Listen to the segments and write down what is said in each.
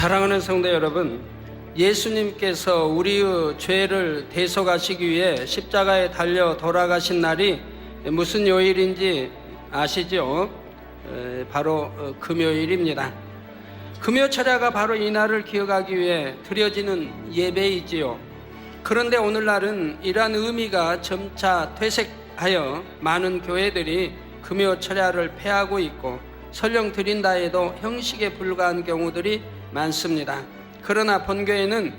사랑하는 성도 여러분, 예수님께서 우리의 죄를 대속하시기 위해 십자가에 달려 돌아가신 날이 무슨 요일인지 아시죠? 바로 금요일입니다. 금요철야가 바로 이 날을 기억하기 위해 드려지는 예배이지요. 그런데 오늘날은 이러한 의미가 점차 퇴색하여 많은 교회들이 금요철야를 폐하고 있고 설령 드린다 해도 형식에 불과한 경우들이 많습니다. 그러나 본교회는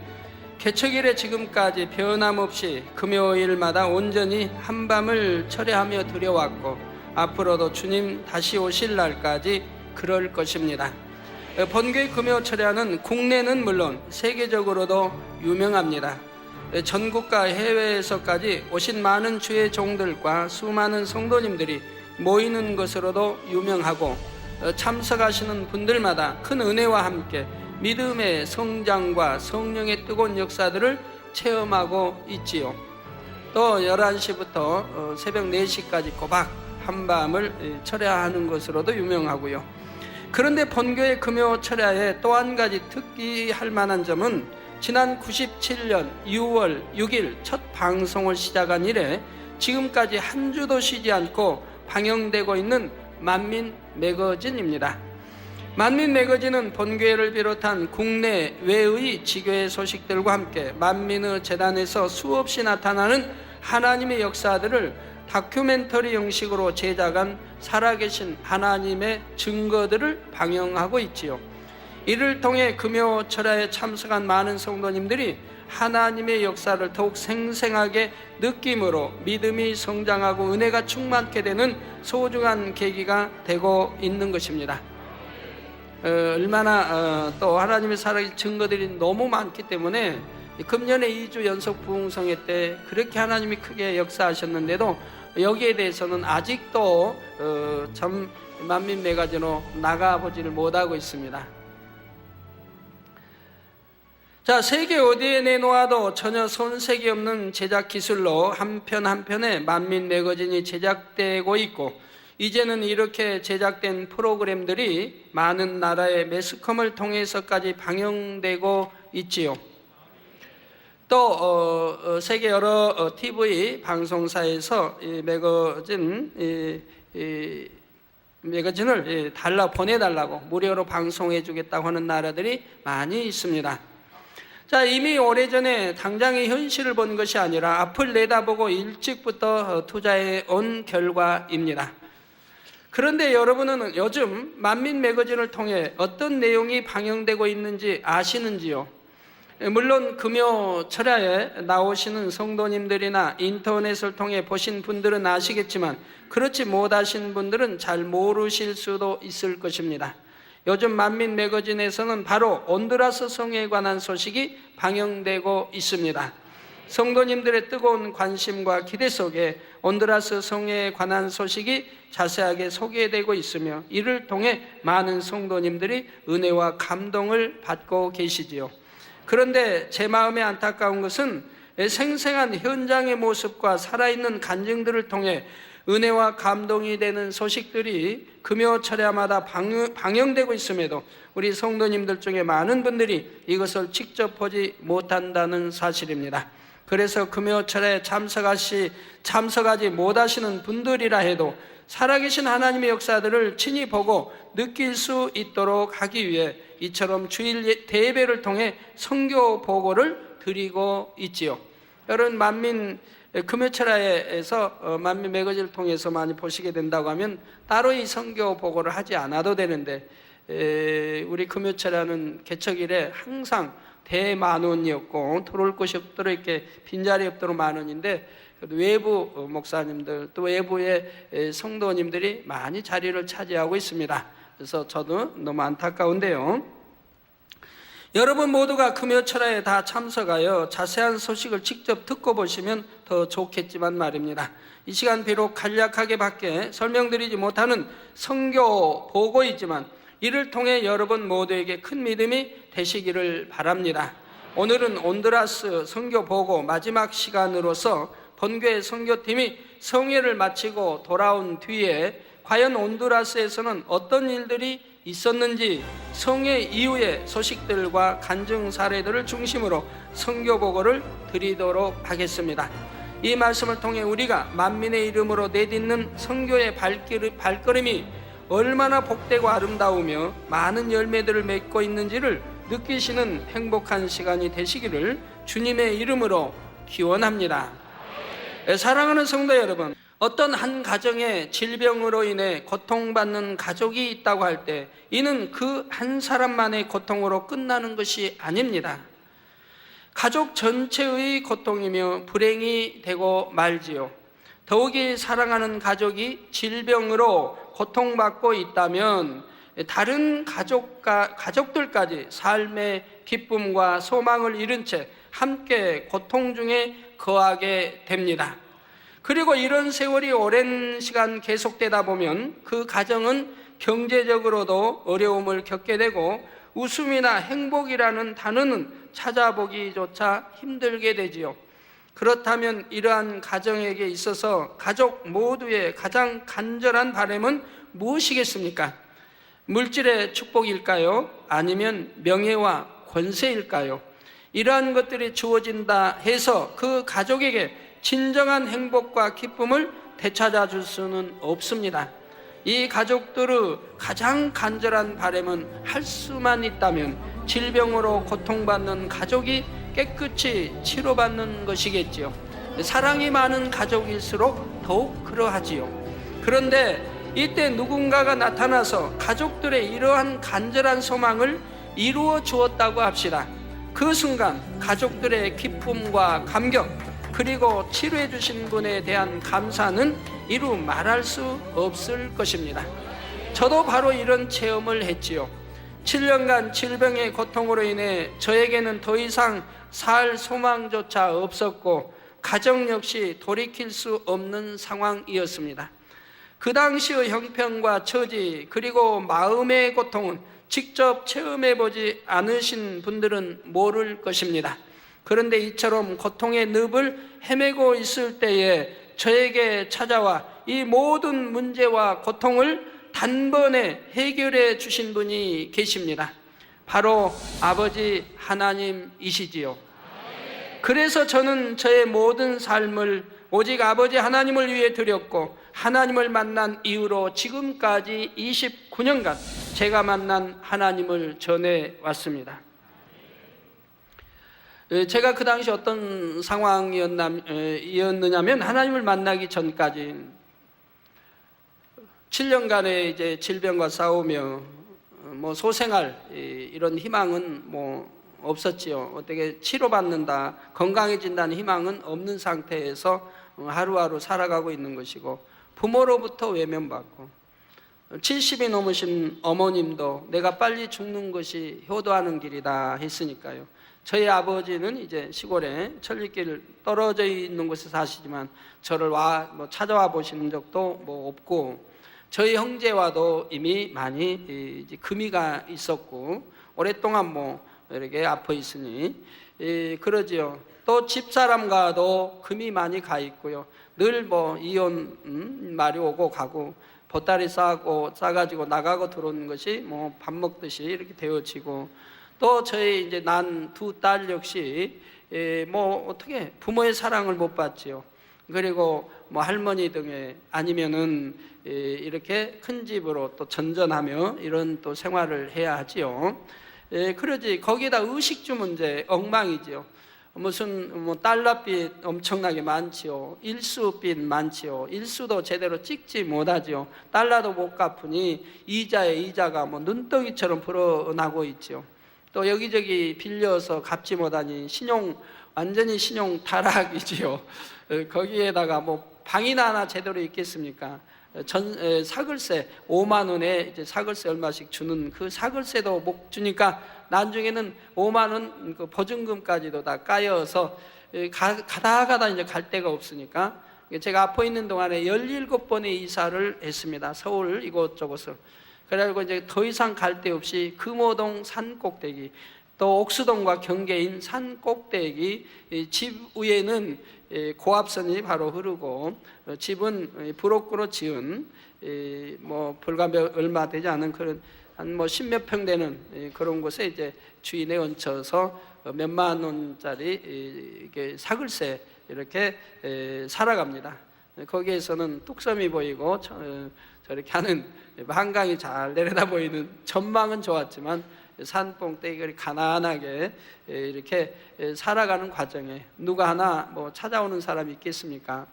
개척일에 지금까지 변함없이 금요일마다 온전히 한밤을 철야하며 드려왔고 앞으로도 주님 다시 오실 날까지 그럴 것입니다. 본교회 금요 철야는 국내는 물론 세계적으로도 유명합니다. 전국과 해외에서까지 오신 많은 주의 종들과 수많은 성도님들이 모이는 것으로도 유명하고 참석하시는 분들마다 큰 은혜와 함께 믿음의 성장과 성령의 뜨거운 역사들을 체험하고 있지요. 또 11시부터 새벽 4시까지 꼬박 한밤을 철야하는 것으로도 유명하고요. 그런데 본교회 금요 철야에 또 한 가지 특기할 만한 점은 지난 97년 6월 6일 첫 방송을 시작한 이래 지금까지 한 주도 쉬지 않고 방영되고 있는 만민 매거진입니다. 만민 매거진은 본교회를 비롯한 국내 외의 지교회 소식들과 함께 만민의 재단에서 수없이 나타나는 하나님의 역사들을 다큐멘터리 형식으로 제작한 살아계신 하나님의 증거들을 방영하고 있지요. 이를 통해 금요 철야에 참석한 많은 성도님들이 하나님의 역사를 더욱 생생하게 느낌으로 믿음이 성장하고 은혜가 충만케 되는 소중한 계기가 되고 있는 것입니다. 얼마나 또 하나님의 살아계신 증거들이 너무 많기 때문에 금년에 2주 연속 부흥성회 때 그렇게 하나님이 크게 역사하셨는데도 여기에 대해서는 아직도 참 만민 매거진으로 나가보지를 못하고 있습니다. 자, 세계 어디에 내놓아도 전혀 손색이 없는 제작 기술로 한 편 한 편의 만민 매거진이 제작되고 있고 이제는 이렇게 제작된 프로그램들이 많은 나라의 매스컴을 통해서까지 방영되고 있지요. 또 세계 여러 TV 방송사에서 이 매거진을 보내달라고 무료로 방송해 주겠다고 하는 나라들이 많이 있습니다. 자, 이미 오래전에 당장의 현실을 본 것이 아니라 앞을 내다보고 일찍부터 투자해 온 결과입니다. 그런데 여러분은 요즘 만민 매거진을 통해 어떤 내용이 방영되고 있는지 아시는지요? 물론 금요 철야에 나오시는 성도님들이나 인터넷을 통해 보신 분들은 아시겠지만 그렇지 못하신 분들은 잘 모르실 수도 있을 것입니다. 요즘 만민 매거진에서는 바로 온두라스 성회에 관한 소식이 방영되고 있습니다. 성도님들의 뜨거운 관심과 기대 속에 온두라스 성회에 관한 소식이 자세하게 소개되고 있으며 이를 통해 많은 성도님들이 은혜와 감동을 받고 계시지요. 그런데 제 마음에 안타까운 것은 생생한 현장의 모습과 살아있는 간증들을 통해 은혜와 감동이 되는 소식들이 금요 철야마다 방영되고 있음에도 우리 성도님들 중에 많은 분들이 이것을 직접 보지 못한다는 사실입니다. 그래서 금요 철야에 참석하지 못하시는 분들이라 해도 살아계신 하나님의 역사들을 친히 보고 느낄 수 있도록 하기 위해 이처럼 주일 대예배를 통해 선교 보고를 드리고 있지요. 여러분 금요철야에서 만민 매거진을 통해서 많이 보시게 된다고 하면 따로 이 선교 보고를 하지 않아도 되는데 우리 금요철야는 개척일에 항상 대만원이었고 들어올 곳이 없도록 이렇게 빈자리 없도록 만원인데 외부 목사님들 또 외부의 성도님들이 많이 자리를 차지하고 있습니다. 그래서 저도 너무 안타까운데요. 여러분 모두가 금요 철야에 다 참석하여 자세한 소식을 직접 듣고 보시면 더 좋겠지만 말입니다. 이 시간 비록 간략하게 밖에 설명드리지 못하는 선교 보고이지만 이를 통해 여러분 모두에게 큰 믿음이 되시기를 바랍니다. 오늘은 온두라스 선교 보고 마지막 시간으로서 본교회 선교팀이 성회를 마치고 돌아온 뒤에 과연 온두라스에서는 어떤 일들이 있었는지 성회 이후의 소식들과 간증 사례들을 중심으로 선교 보고를 드리도록 하겠습니다. 이 말씀을 통해 우리가 만민의 이름으로 내딛는 선교의 발걸음이 얼마나 복되고 아름다우며 많은 열매들을 맺고 있는지를 느끼시는 행복한 시간이 되시기를 주님의 이름으로 기원합니다. 사랑하는 성도 여러분, 어떤 한 가정에 질병으로 인해 고통받는 가족이 있다고 할 때 이는 그 한 사람만의 고통으로 끝나는 것이 아닙니다. 가족 전체의 고통이며 불행이 되고 말지요. 더욱이 사랑하는 가족이 질병으로 고통받고 있다면 다른 가족들까지 삶의 기쁨과 소망을 잃은 채 함께 고통 중에 거하게 됩니다. 그리고 이런 세월이 오랜 시간 계속되다 보면 그 가정은 경제적으로도 어려움을 겪게 되고 웃음이나 행복이라는 단어는 찾아보기조차 힘들게 되지요. 그렇다면 이러한 가정에게 있어서 가족 모두의 가장 간절한 바람은 무엇이겠습니까? 물질의 축복일까요? 아니면 명예와 권세일까요? 이러한 것들이 주어진다 해서 그 가족에게 진정한 행복과 기쁨을 되찾아 줄 수는 없습니다. 이 가족들의 가장 간절한 바람은 할 수만 있다면 질병으로 고통받는 가족이 깨끗이 치료받는 것이겠지요. 사랑이 많은 가족일수록 더욱 그러하지요. 그런데 이때 누군가가 나타나서 가족들의 이러한 간절한 소망을 이루어 주었다고 합시다. 그 순간 가족들의 기쁨과 감격, 그리고 치료해 주신 분에 대한 감사는 이루 말할 수 없을 것입니다. 저도 바로 이런 체험을 했지요. 7년간 질병의 고통으로 인해 저에게는 더 이상 살 소망조차 없었고 가정 역시 돌이킬 수 없는 상황이었습니다. 그 당시의 형편과 처지 그리고 마음의 고통은 직접 체험해보지 않으신 분들은 모를 것입니다. 그런데 이처럼 고통의 늪을 헤매고 있을 때에 저에게 찾아와 이 모든 문제와 고통을 단번에 해결해 주신 분이 계십니다. 바로 아버지 하나님이시지요. 그래서 저는 저의 모든 삶을 오직 아버지 하나님을 위해 드렸고 하나님을 만난 이후로 지금까지 29년간 제가 만난 하나님을 전해왔습니다. 제가 그 당시 어떤 상황이었느냐면 하나님을 만나기 전까지 7년간의 이제 질병과 싸우며 소생할 이런 희망은 없었지요. 어떻게 치료받는다, 건강해진다는 희망은 없는 상태에서 하루하루 살아가고 있는 것이고 부모로부터 외면받고 70이 넘으신 어머님도 내가 빨리 죽는 것이 효도하는 길이다 했으니까요. 저희 아버지는 이제 시골에 천리길 떨어져 있는 곳에 사시지만 저를 찾아와 보시는 적도 없고 저희 형제와도 이미 많이 이제 금이가 있었고 오랫동안 이렇게 아파 있으니 그러지요. 또 집사람과도 금이 많이 가 있고요. 늘 이혼 말이 오고 가고 보따리 싸가지고 나가고 들어오는 것이 밥 먹듯이 이렇게 되어지고 또 저희 이제 난 두 딸 역시 어떻게 부모의 사랑을 못 받지요. 그리고 할머니 등에 아니면은 이렇게 큰 집으로 또 전전하며 이런 또 생활을 해야 하지요. 그러지 거기다 의식주 문제 엉망이지요. 무슨 달러빚 엄청나게 많지요. 일수빚 많지요. 일수도 제대로 찍지 못하지요. 달러도 못 갚으니 이자에 이자가 눈덩이처럼 불어나고 있지요. 또 여기저기 빌려서 갚지 못하니 완전히 신용 타락이지요. 거기에다가 방이나 하나 제대로 있겠습니까? 사글세 5만 원에 이제 사글세 얼마씩 주는 그 사글세도 못 주니까 나중에는 5만 원 그 보증금까지도 다 까여서 가다 이제 갈 데가 없으니까 제가 아파 있는 동안에 17번의 이사를 했습니다. 서울 이곳저곳을. 그래가지고 이제 더 이상 갈 데 없이 금호동 산 꼭대기 또 옥수동과 경계인 산 꼭대기 집 위에는 고압선이 바로 흐르고 집은 브로크로 지은 불과 얼마 되지 않은 그런 한 뭐 10몇 평 되는 그런 곳에 이제 주인에 얹혀서 몇만 원짜리 이게 사글세 이렇게 살아갑니다. 거기에서는 뚝섬이 보이고 저렇게 하는 한강이 잘 내려다 보이는 전망은 좋았지만 산봉떼기를 가난하게 이렇게 살아가는 과정에 누가 하나 뭐 찾아오는 사람이 있겠습니까?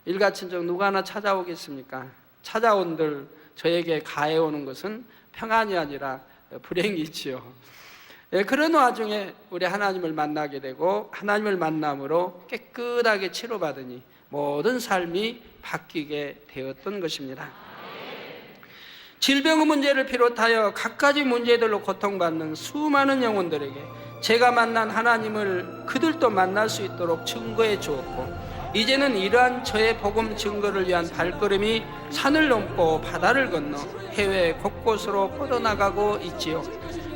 일가친정 누가 하나 찾아오겠습니까? 찾아온들 저에게 가해오는 것은 평안이 아니라 불행이지요. 그런 와중에 우리 하나님을 만나게 되고 하나님을 만남으로 깨끗하게 치료받으니 모든 삶이 바뀌게 되었던 것입니다. 질병의 문제를 비롯하여 갖가지 문제들로 고통받는 수많은 영혼들에게 제가 만난 하나님을 그들도 만날 수 있도록 증거해 주었고, 이제는 이러한 저의 복음 증거를 위한 발걸음이 산을 넘고 바다를 건너 해외 곳곳으로 뻗어나가고 있지요.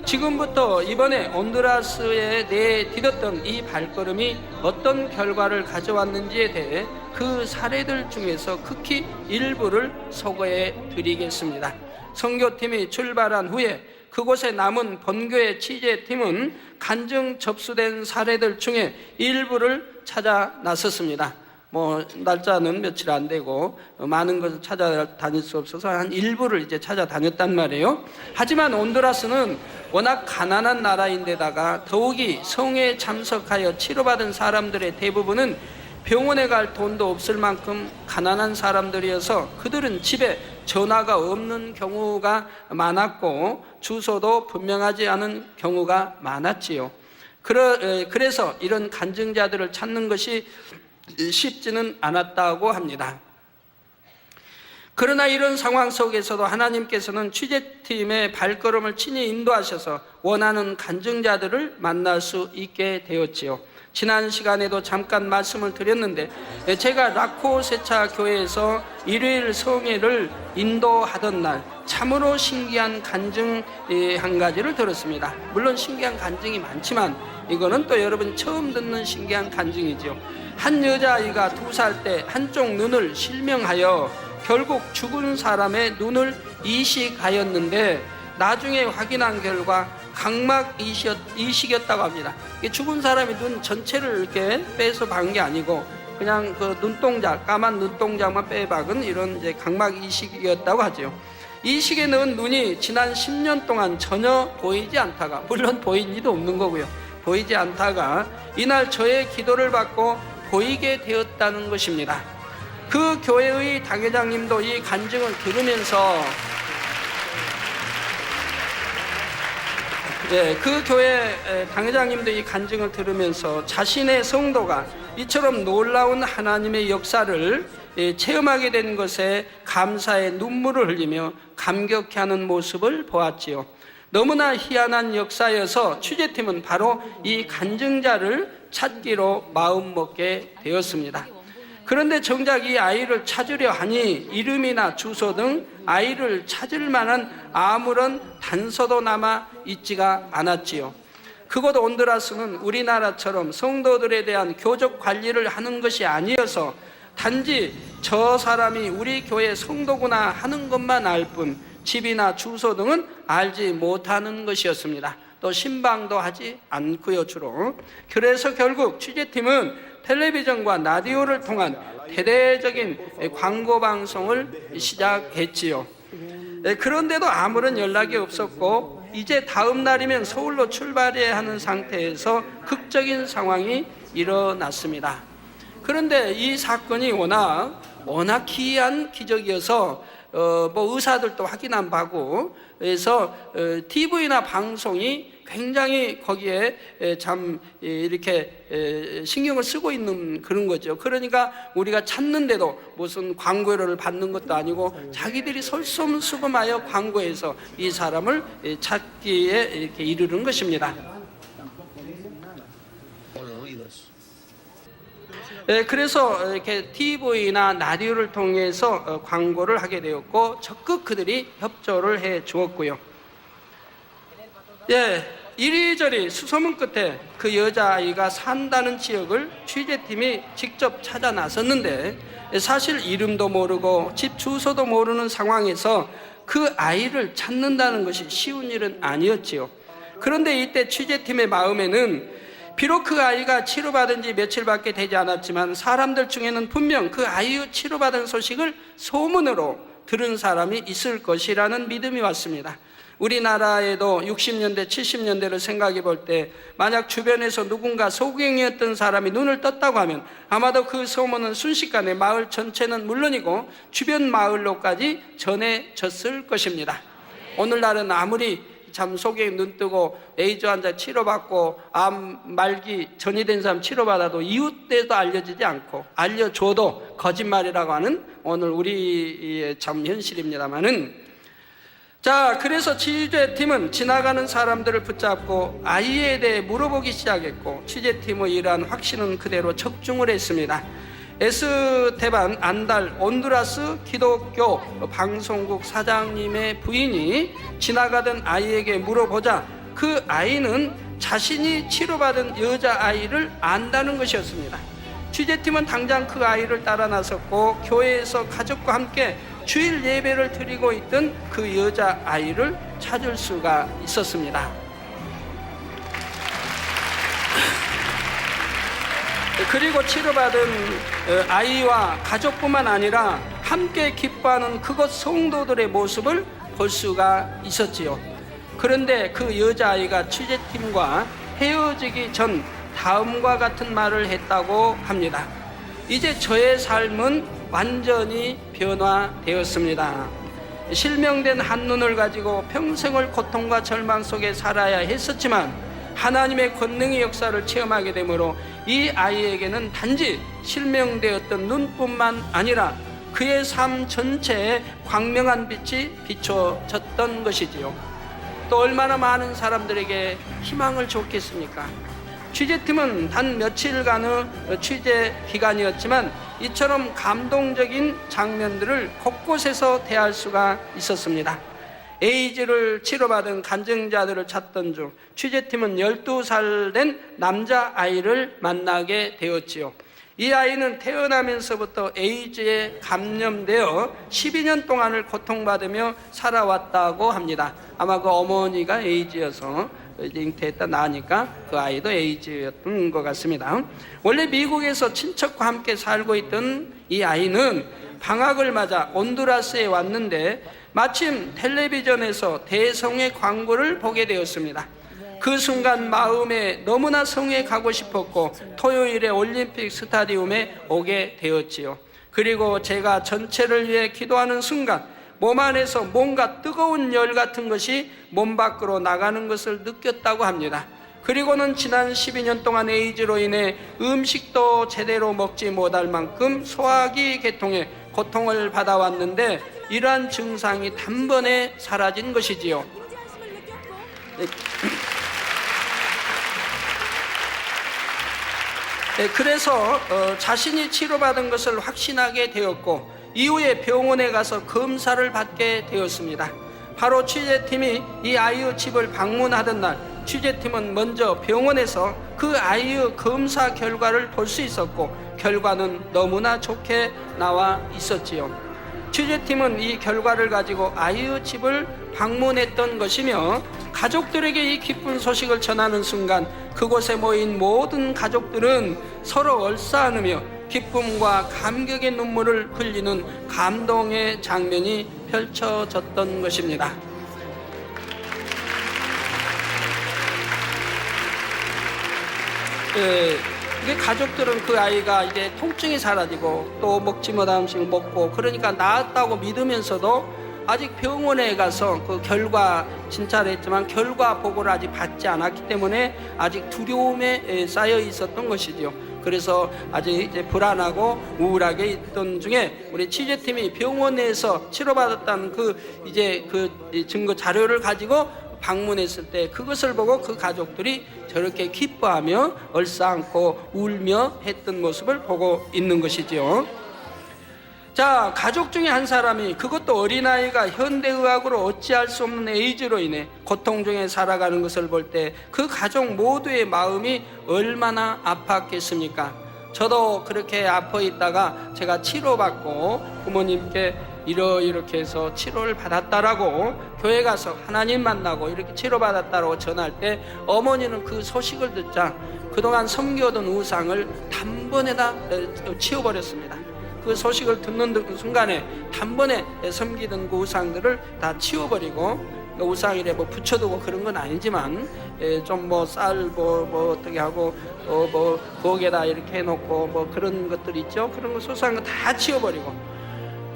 지금부터 이번에 온두라스에 내딛었던 이 발걸음이 어떤 결과를 가져왔는지에 대해 그 사례들 중에서 극히 일부를 소개해 드리겠습니다. 선교팀이 출발한 후에 그곳에 남은 본교의 취재팀은 간증 접수된 사례들 중에 일부를 찾아 나섰습니다. 뭐 날짜는 며칠 안 되고 많은 것을 찾아다닐 수 없어서 한 일부를 이제 찾아다녔단 말이에요. 하지만 온두라스는 워낙 가난한 나라인데다가 더욱이 성회에 참석하여 치료받은 사람들의 대부분은 병원에 갈 돈도 없을 만큼 가난한 사람들이어서 그들은 집에 전화가 없는 경우가 많았고 주소도 분명하지 않은 경우가 많았지요. 그래서 이런 간증자들을 찾는 것이 쉽지는 않았다고 합니다. 그러나 이런 상황 속에서도 하나님께서는 취재팀의 발걸음을 친히 인도하셔서 원하는 간증자들을 만날 수 있게 되었지요. 지난 시간에도 잠깐 말씀을 드렸는데 제가 라코세차 교회에서 일요일 성회를 인도하던 날 참으로 신기한 간증 한 가지를 들었습니다. 물론 신기한 간증이 많지만 이거는 또 여러분 처음 듣는 신기한 간증이죠. 한 여자아이가 2살 때 한쪽 눈을 실명하여 결국 죽은 사람의 눈을 이식하였는데 나중에 확인한 결과 각막 이식이었다고 합니다. 죽은 사람이 눈 전체를 이렇게 빼서 박은 게 아니고 그냥 그 눈동자, 까만 눈동자만 빼박은 이런 이제 각막 이식이었다고 하죠. 이식에 넣은 눈이 지난 10년 동안 전혀 보이지 않다가, 물론 보인 리도 없는 거고요. 보이지 않다가 이날 저의 기도를 받고 보이게 되었다는 것입니다. 그 교회의 당회장님도 이 간증을 들으면서 그 교회 당회장님도 이 간증을 들으면서 자신의 성도가 이처럼 놀라운 하나님의 역사를 체험하게 된 것에 감사의 눈물을 흘리며 감격해하는 모습을 보았지요. 너무나 희한한 역사여서 취재팀은 바로 이 간증자를 찾기로 마음먹게 되었습니다. 그런데 정작 이 아이를 찾으려 하니 이름이나 주소 등 아이를 찾을 만한 아무런 단서도 남아 있지가 않았지요. 그곳 온두라스는 우리나라처럼 성도들에 대한 교적 관리를 하는 것이 아니어서 단지 저 사람이 우리 교회 성도구나 하는 것만 알 뿐 집이나 주소 등은 알지 못하는 것이었습니다. 또 신방도 하지 않고요, 주로. 그래서 결국 취재팀은 텔레비전과 라디오를 통한 대대적인 광고 방송을 시작했지요. 그런데도 아무런 연락이 없었고 이제 다음 날이면 서울로 출발해야 하는 상태에서 극적인 상황이 일어났습니다. 그런데 이 사건이 워낙 기이한 기적이어서 뭐 의사들도 확인 안 하고 그래서 TV나 방송이 굉장히 거기에 참 이렇게 신경을 쓰고 있는 그런 거죠. 그러니까 우리가 찾는데도 무슨 광고료를 받는 것도 아니고 자기들이 솔선수범하여 광고해서 이 사람을 찾기에 이렇게 이르는 것입니다. 그래서 이렇게 TV나 라디오를 통해서 광고를 하게 되었고 적극 그들이 협조를 해 주었고요. 이리저리 수소문 끝에 그 여자아이가 산다는 지역을 취재팀이 직접 찾아 나섰는데 사실 이름도 모르고 집 주소도 모르는 상황에서 그 아이를 찾는다는 것이 쉬운 일은 아니었지요. 그런데 이때 취재팀의 마음에는 비록 그 아이가 치료받은 지 며칠밖에 되지 않았지만 사람들 중에는 분명 그 아이의 치료받은 소식을 소문으로 들은 사람이 있을 것이라는 믿음이 왔습니다. 우리나라에도 60년대, 70년대를 생각해 볼 때 만약 주변에서 누군가 소경이었던 사람이 눈을 떴다고 하면 아마도 그 소문은 순식간에 마을 전체는 물론이고 주변 마을로까지 전해졌을 것입니다. 오늘날은 아무리 참 소경이 눈 뜨고 에이즈 환자 치료받고 암 말기 전이된 사람 치료받아도 이웃에도 알려지지 않고 알려줘도 거짓말이라고 하는 오늘 우리의 참 현실입니다만은, 자, 그래서 취재팀은 지나가는 사람들을 붙잡고 아이에 대해 물어보기 시작했고 취재팀의 이러한 확신은 그대로 적중을 했습니다. 에스테반 안달 온두라스 기독교 방송국 사장님의 부인이 지나가던 아이에게 물어보자 그 아이는 자신이 치료받은 여자아이를 안다는 것이었습니다. 취재팀은 당장 그 아이를 따라 나섰고 교회에서 가족과 함께 주일 예배를 드리고 있던 그 여자아이를 찾을 수가 있었습니다. 그리고 치료받은 아이와 가족뿐만 아니라 함께 기뻐하는 그곳 성도들의 모습을 볼 수가 있었지요. 그런데 그 여자아이가 취재팀과 헤어지기 전 다음과 같은 말을 했다고 합니다. 이제 저의 삶은 완전히 변화되었습니다. 실명된 한눈을 가지고 평생을 고통과 절망 속에 살아야 했었지만 하나님의 권능의 역사를 체험하게 되므로 이 아이에게는 단지 실명되었던 눈뿐만 아니라 그의 삶 전체에 광명한 빛이 비춰졌던 것이지요. 또 얼마나 많은 사람들에게 희망을 줬겠습니까? 취재팀은 단 며칠간의 취재 기간이었지만 이처럼 감동적인 장면들을 곳곳에서 대할 수가 있었습니다. 에이즈를 치료받은 간증자들을 찾던 중 취재팀은 12살 된 남자아이를 만나게 되었지요. 이 아이는 태어나면서부터 에이즈에 감염되어 12년 동안을 고통받으며 살아왔다고 합니다. 아마 그 어머니가 에이즈여서 이제 잉태했다 나니까 그 아이도 에이즈였던 것 같습니다. 원래 미국에서 친척과 함께 살고 있던 이 아이는 방학을 맞아 온두라스에 왔는데 마침 텔레비전에서 대성회 광고를 보게 되었습니다. 그 순간 마음에 너무나 성에 가고 싶었고 토요일에 올림픽 스타디움에 오게 되었지요. 그리고 제가 전체를 위해 기도하는 순간 몸 안에서 뭔가 뜨거운 열 같은 것이 몸 밖으로 나가는 것을 느꼈다고 합니다. 그리고는 지난 12년 동안 에이즈로 인해 음식도 제대로 먹지 못할 만큼 소화기 계통에 고통을 받아왔는데 이러한 증상이 단번에 사라진 것이지요. 그래서 자신이 치료받은 것을 확신하게 되었고 이후에 병원에 가서 검사를 받게 되었습니다. 바로 취재팀이 이 아이의 집을 방문하던 날 취재팀은 먼저 병원에서 그 아이의 검사 결과를 볼 수 있었고 결과는 너무나 좋게 나와 있었지요. 취재팀은 이 결과를 가지고 아이의 집을 방문했던 것이며 가족들에게 이 기쁜 소식을 전하는 순간 그곳에 모인 모든 가족들은 서로 얼싸안으며 기쁨과 감격의 눈물을 흘리는 감동의 장면이 펼쳐졌던 것입니다. 이게 가족들은 그 아이가 이제 통증이 사라지고 또 먹지 못한 음식을 먹고 그러니까 나았다고 믿으면서도 아직 병원에 가서 그 결과 진찰을 했지만 결과 보고를 아직 받지 않았기 때문에 아직 두려움에 쌓여 있었던 것이죠. 그래서 아직 이제 불안하고 우울하게 있던 중에 우리 취재팀이 병원에서 치료받았다는 그 증거 자료를 가지고 방문했을 때 그것을 보고 그 가족들이 저렇게 기뻐하며 얼싸안고 울며 했던 모습을 보고 있는 것이죠. 자, 가족 중에 한 사람이 그것도 어린아이가 현대의학으로 어찌할 수 없는 에이즈로 인해 고통 중에 살아가는 것을 볼 때 그 가족 모두의 마음이 얼마나 아팠겠습니까? 저도 그렇게 아파 있다가 제가 치료받고 부모님께 이렇게 해서 치료를 받았다라고 교회 가서 하나님 만나고 이렇게 치료받았다라고 전할 때 어머니는 그 소식을 듣자 그동안 섬겨오던 우상을 단번에다 치워버렸습니다. 그 소식을 듣는 순간에 단번에 섬기던 그 우상들을 다 치워버리고, 우상이래 뭐 붙여두고 그런 건 아니지만 좀 뭐 쌀 뭐 어떻게 하고 뭐 부엌에다 이렇게 해놓고 뭐 그런 것들 있죠. 그런 거 소소한 거 다 치워버리고,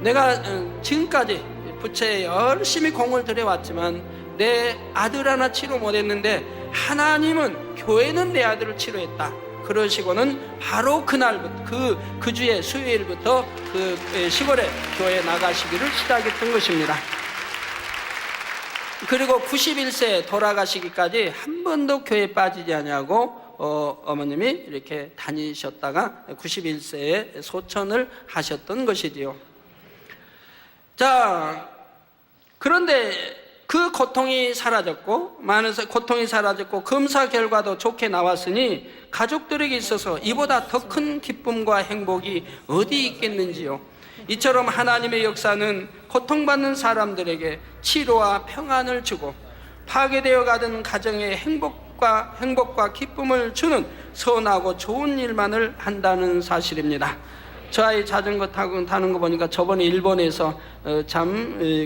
내가 지금까지 부채에 열심히 공을 들여왔지만 내 아들 하나 치료 못했는데 하나님은 교회는 내 아들을 치료했다. 그러시고는 바로 그날부터 그 주의 수요일부터 그 시골에 교회에 나가시기를 시작했던 것입니다. 그리고 91세에 돌아가시기까지 한 번도 교회에 빠지지 않냐고 어머님이 이렇게 다니셨다가 91세에 소천을 하셨던 것이지요. 자, 그런데 그 고통이 사라졌고, 많은 고통이 사라졌고 검사 결과도 좋게 나왔으니 가족들에게 있어서 이보다 더 큰 기쁨과 행복이 어디 있겠는지요. 이처럼 하나님의 역사는 고통받는 사람들에게 치료와 평안을 주고 파괴되어 가던 가정에 행복과 기쁨을 주는 선하고 좋은 일만을 한다는 사실입니다. 저 아이 자전거 타는 거 보니까 저번에 일본에서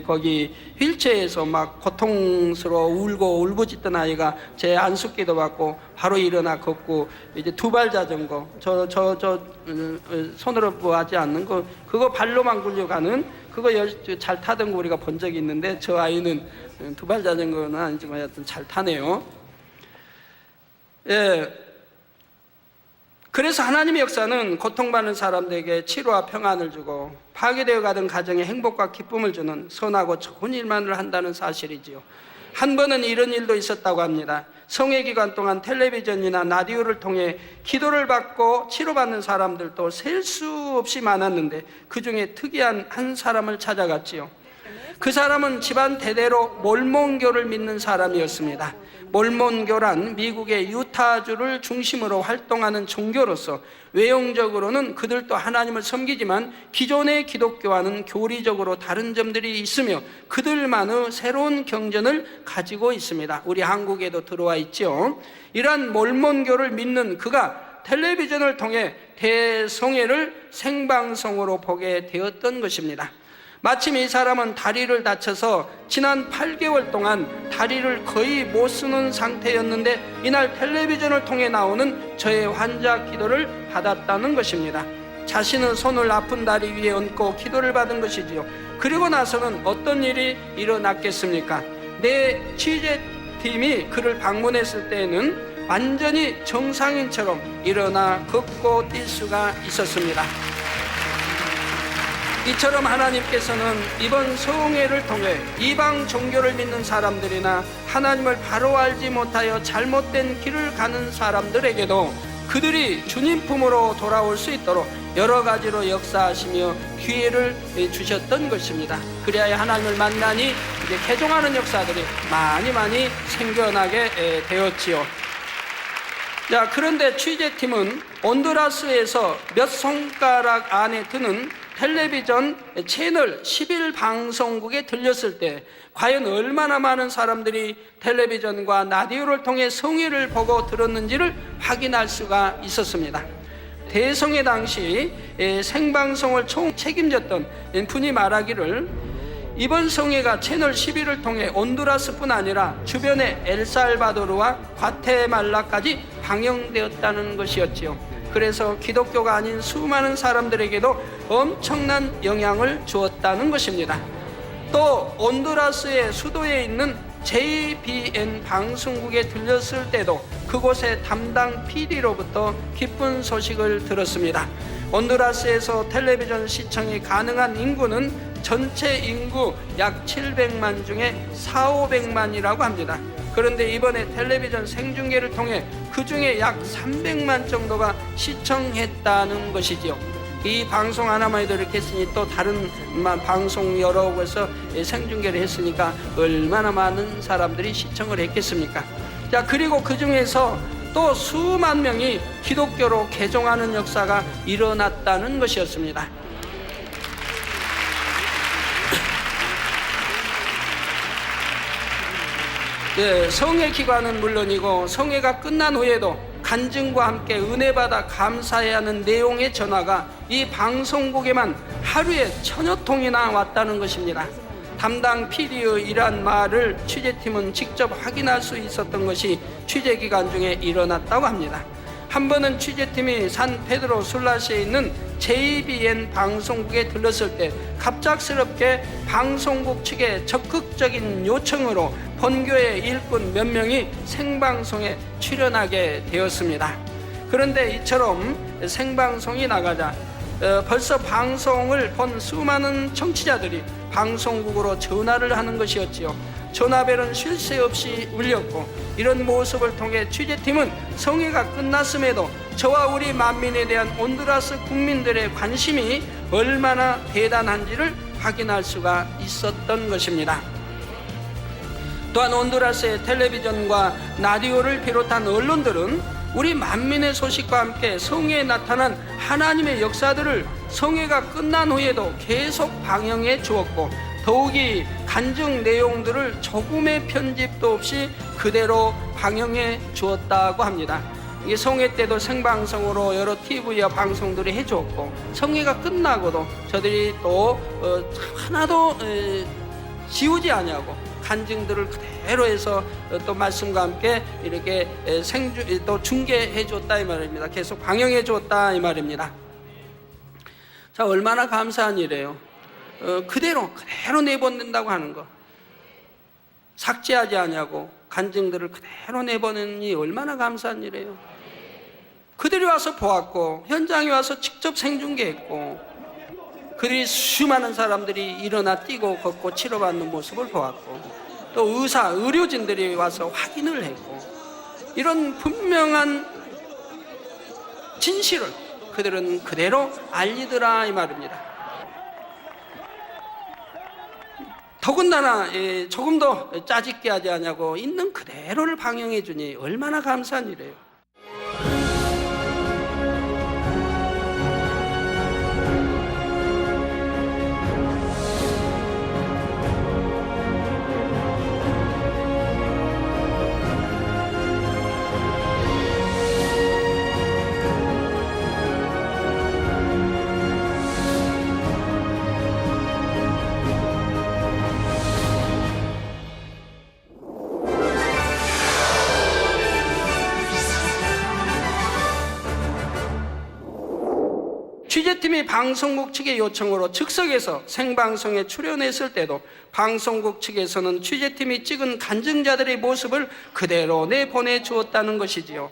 거기 휠체어에서 막 고통스러워 울고 울부짖던 아이가 제 안숙기도 받고 바로 일어나 걷고, 이제 두발 자전거 손으로 뭐 하지 않는 그거 발로만 굴려가는 그거 잘 타던 거 우리가 본 적이 있는데, 저 아이는 두발 자전거는 아니지만 하여튼 잘 타네요. 예. 그래서 하나님의 역사는 고통받는 사람들에게 치료와 평안을 주고 파괴되어 가던 가정에 행복과 기쁨을 주는 선하고 좋은 일만을 한다는 사실이지요. 한 번은 이런 일도 있었다고 합니다. 성회 기간 동안 텔레비전이나 라디오를 통해 기도를 받고 치료받는 사람들도 셀 수 없이 많았는데 그 중에 특이한 한 사람을 찾아갔지요. 그 사람은 집안 대대로 몰몬교를 믿는 사람이었습니다. 몰몬교란 미국의 유타주를 중심으로 활동하는 종교로서 외형적으로는 그들도 하나님을 섬기지만 기존의 기독교와는 교리적으로 다른 점들이 있으며 그들만의 새로운 경전을 가지고 있습니다. 우리 한국에도 들어와 있죠. 이러한 몰몬교를 믿는 그가 텔레비전을 통해 대성회를 생방송으로 보게 되었던 것입니다. 마침 이 사람은 다리를 다쳐서 지난 8개월 동안 다리를 거의 못 쓰는 상태였는데 이날 텔레비전을 통해 나오는 저의 환자 기도를 받았다는 것입니다. 자신은 손을 아픈 다리 위에 얹고 기도를 받은 것이지요. 그리고 나서는 어떤 일이 일어났겠습니까? 내 취재팀이 그를 방문했을 때에는 완전히 정상인처럼 일어나 걷고 뛸 수가 있었습니다. 이처럼 하나님께서는 이번 성회를 통해 이방 종교를 믿는 사람들이나 하나님을 바로 알지 못하여 잘못된 길을 가는 사람들에게도 그들이 주님 품으로 돌아올 수 있도록 여러 가지로 역사하시며 기회를 주셨던 것입니다. 그래야 하나님을 만나니 이제 개종하는 역사들이 많이 생겨나게 되었지요. 자, 그런데 취재팀은 온두라스에서 몇 손가락 안에 드는 텔레비전 채널 11 방송국에 들렸을 때 과연 얼마나 많은 사람들이 텔레비전과 라디오를 통해 성회를 보고 들었는지를 확인할 수가 있었습니다. 대성회 당시 생방송을 총 책임졌던 분이 말하기를 이번 성회가 채널 11을 통해 온두라스뿐 아니라 주변의 엘살바도르와 과테말라까지 방영되었다는 것이었지요. 그래서 기독교가 아닌 수많은 사람들에게도 엄청난 영향을 주었다는 것입니다. 또 온두라스의 수도에 있는 JBN 방송국에 들렸을 때도 그곳의 담당 PD로부터 기쁜 소식을 들었습니다. 온두라스에서 텔레비전 시청이 가능한 인구는 전체 인구 약 700만 중에 400~500만이라고 합니다. 그런데 이번에 텔레비전 생중계를 통해 그 중에 약 300만 정도가 시청했다는 것이지요. 이 방송 하나만 해도 이렇게 했으니 또 다른 방송 여러 곳에서 생중계를 했으니까 얼마나 많은 사람들이 시청을 했겠습니까? 자, 그리고 그 중에서 또 수만 명이 기독교로 개종하는 역사가 일어났다는 것이었습니다. 성회 기간은 물론이고 성회가 끝난 후에도 간증과 함께 은혜 받아 감사해야 하는 내용의 전화가 이 방송국에만 하루에 1000여 통이나 왔다는 것입니다. 담당 PD의 이러한 말을 취재팀은 직접 확인할 수 있었던 것이 취재 기간 중에 일어났다고 합니다. 한 번은 취재팀이 산 페드로 술라시에 있는 JBN 방송국에 들렀을 때 갑작스럽게 방송국 측의 적극적인 요청으로 본교의 일꾼 몇 명이 생방송에 출연하게 되었습니다. 그런데 이처럼 생방송이 나가자 벌써 방송을 본 수많은 청취자들이 방송국으로 전화를 하는 것이었지요. 전화벨은 쉴 새 없이 울렸고, 이런 모습을 통해 취재팀은 성회가 끝났음에도 저와 우리 만민에 대한 온두라스 국민들의 관심이 얼마나 대단한지를 확인할 수가 있었던 것입니다. 또한 온두라스의 텔레비전과 라디오를 비롯한 언론들은 우리 만민의 소식과 함께 성회에 나타난 하나님의 역사들을 성회가 끝난 후에도 계속 방영해 주었고, 더욱이 간증 내용들을 조금의 편집도 없이 그대로 방영해 주었다고 합니다. 이게 성회 때도 생방송으로 여러 TV와 방송들을 해주었고, 성회가 끝나고도 저들이 또 하나도 지우지 아니하고 간증들을 그대로 해서 또 말씀과 함께 이렇게 또 중계해 줬다 이 말입니다. 계속 방영해 줬다 이 말입니다. 자, 얼마나 감사한 일이에요. 그대로 내보낸다고 하는 거, 삭제하지 않냐고 간증들을 그대로 내보내니 얼마나 감사한 일이에요. 그들이 와서 보았고, 현장에 와서 직접 생중계했고, 그들이 수많은 사람들이 일어나 뛰고 걷고 치료받는 모습을 보았고, 또 의료진들이 와서 확인을 했고, 이런 분명한 진실을 그들은 그대로 알리더라 이 말입니다. 더군다나 조금 더 짜집게 하지 않냐고 있는 그대로를 방영해 주니 얼마나 감사한 일이에요. 취재팀이 방송국 측의 요청으로 즉석에서 생방송에 출연했을 때도 방송국 측에서는 취재팀이 찍은 간증자들의 모습을 그대로 내보내 주었다는 것이지요.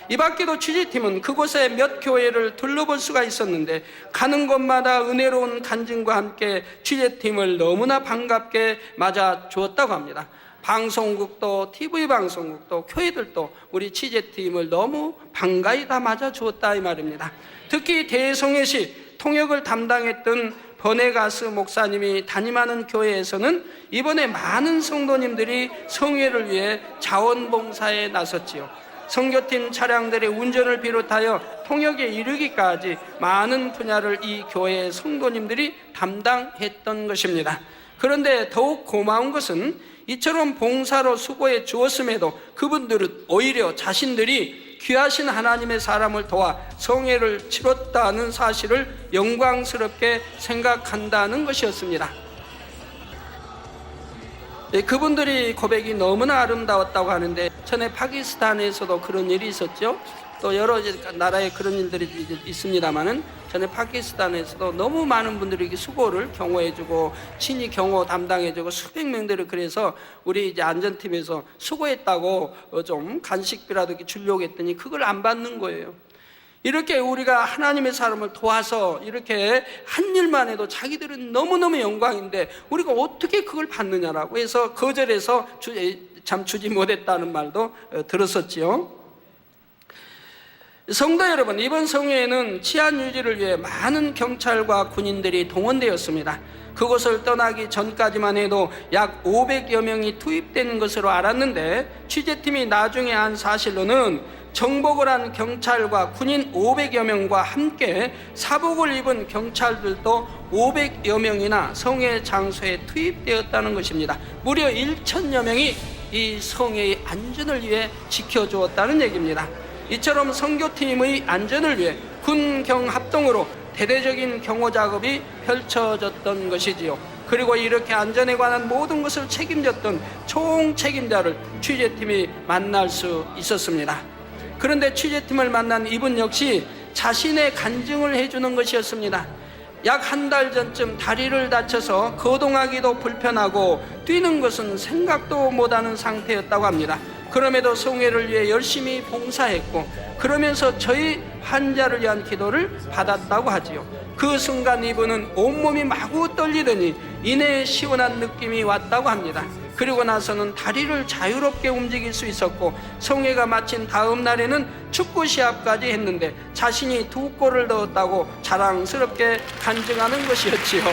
이 밖에도 취재팀은 그곳에 몇 교회를 둘러볼 수가 있었는데, 가는 곳마다 은혜로운 간증과 함께 취재팀을 너무나 반갑게 맞아 주었다고 합니다. 방송국도 TV 방송국도 교회들도 우리 취재팀을 너무 반가이 다 맞아 주었다 이 말입니다. 특히 대성회시 통역을 담당했던 버네가스 목사님이 담임하는 교회에서는 이번에 많은 성도님들이 성회를 위해 자원봉사에 나섰지요. 선교팀 차량들의 운전을 비롯하여 통역에 이르기까지 많은 분야를 이 교회의 성도님들이 담당했던 것입니다. 그런데 더욱 고마운 것은 이처럼 봉사로 수고해 주었음에도 그분들은 오히려 자신들이 귀하신 하나님의 사람을 도와 성회를 치렀다는 사실을 영광스럽게 생각한다는 것이었습니다. 그분들이 고백이 너무나 아름다웠다고 하는데, 전에 파키스탄에서도 그런 일이 있었죠. 또 여러 나라에 그런 일들이 있습니다만은, 전에 파키스탄에서도 너무 많은 분들이 수고를 경호해주고 친히 경호 담당해주고 수백 명들을, 그래서 우리 이제 안전팀에서 수고했다고 좀 간식비라도 이렇게 주려고 했더니 그걸 안 받는 거예요. 이렇게 우리가 하나님의 사람을 도와서 이렇게 한 일만 해도 자기들은 너무너무 영광인데 우리가 어떻게 그걸 받느냐라고 해서 거절해서 참 주지 못했다는 말도 들었었지요. 성도 여러분, 이번 성회에는 치안 유지를 위해 많은 경찰과 군인들이 동원되었습니다. 그곳을 떠나기 전까지만 해도 약 500여 명이 투입된 것으로 알았는데, 취재팀이 나중에 한 사실로는 정복을 한 경찰과 군인 500여 명과 함께 사복을 입은 경찰들도 500여 명이나 성회 장소에 투입되었다는 것입니다. 무려 1,000여 명이 이 성회의 안전을 위해 지켜주었다는 얘기입니다. 이처럼 선교팀의 안전을 위해 군경합동으로 대대적인 경호 작업이 펼쳐졌던 것이지요. 그리고 이렇게 안전에 관한 모든 것을 책임졌던 총책임자를 취재팀이 만날 수 있었습니다. 그런데 취재팀을 만난 이분 역시 자신의 간증을 해주는 것이었습니다. 약 한 달 전쯤 다리를 다쳐서 거동하기도 불편하고 뛰는 것은 생각도 못하는 상태였다고 합니다. 그럼에도 성회를 위해 열심히 봉사했고 그러면서 저희 환자를 위한 기도를 받았다고 하지요. 그 순간 이분은 온몸이 마구 떨리더니 이내 시원한 느낌이 왔다고 합니다. 그리고 나서는 다리를 자유롭게 움직일 수 있었고 성회가 마친 다음 날에는 축구 시합까지 했는데 자신이 2골을 넣었다고 자랑스럽게 간증하는 것이었지요.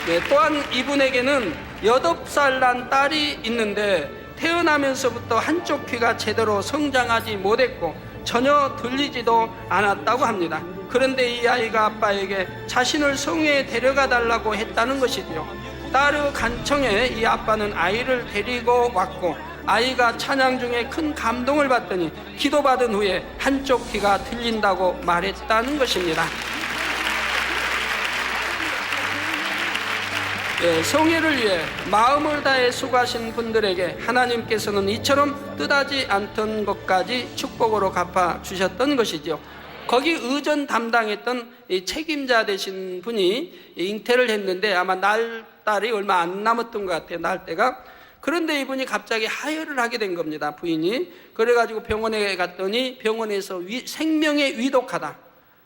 네, 또한 이분에게는 8살 난 딸이 있는데 태어나면서부터 한쪽 귀가 제대로 성장하지 못했고 전혀 들리지도 않았다고 합니다. 그런데 이 아이가 아빠에게 자신을 성회에 데려가 달라고 했다는 것이지요. 딸의 간청에 이 아빠는 아이를 데리고 왔고 아이가 찬양 중에 큰 감동을 받더니 기도받은 후에 한쪽 귀가 들린다고 말했다는 것입니다. 성회를 위해 마음을 다해 수고하신 분들에게 하나님께서는 이처럼 뜻하지 않던 것까지 축복으로 갚아주셨던 것이죠. 거기 의전 담당했던 이 책임자 되신 분이 잉태를 했는데 아마 날달이 얼마 안 남았던 것 같아요. 날 때가. 그런데 이분이 갑자기 하혈을 하게 된 겁니다. 부인이. 그래가지고 병원에 갔더니 병원에서 생명에 위독하다.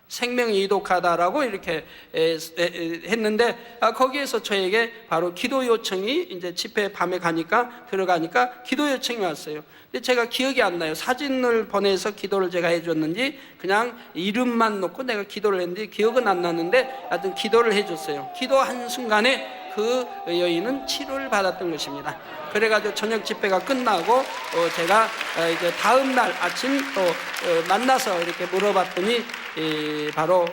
생명이 이독하다라고 이렇게 했는데 거기에서 저에게 바로 기도 요청이 이제 집회 밤에 들어가니까 기도 요청이 왔어요. 근데 제가 기억이 안 나요. 사진을 보내서 기도를 제가 해줬는지 그냥 이름만 놓고 내가 기도를 했는지 기억은 안 나는데 하여튼 기도를 해줬어요. 기도한 순간에 그 여인은 치료를 받았던 것입니다. 그래가지고 저녁 집회가 끝나고 제가 이제 다음 날 아침 또 만나서 이렇게 물어봤더니 바로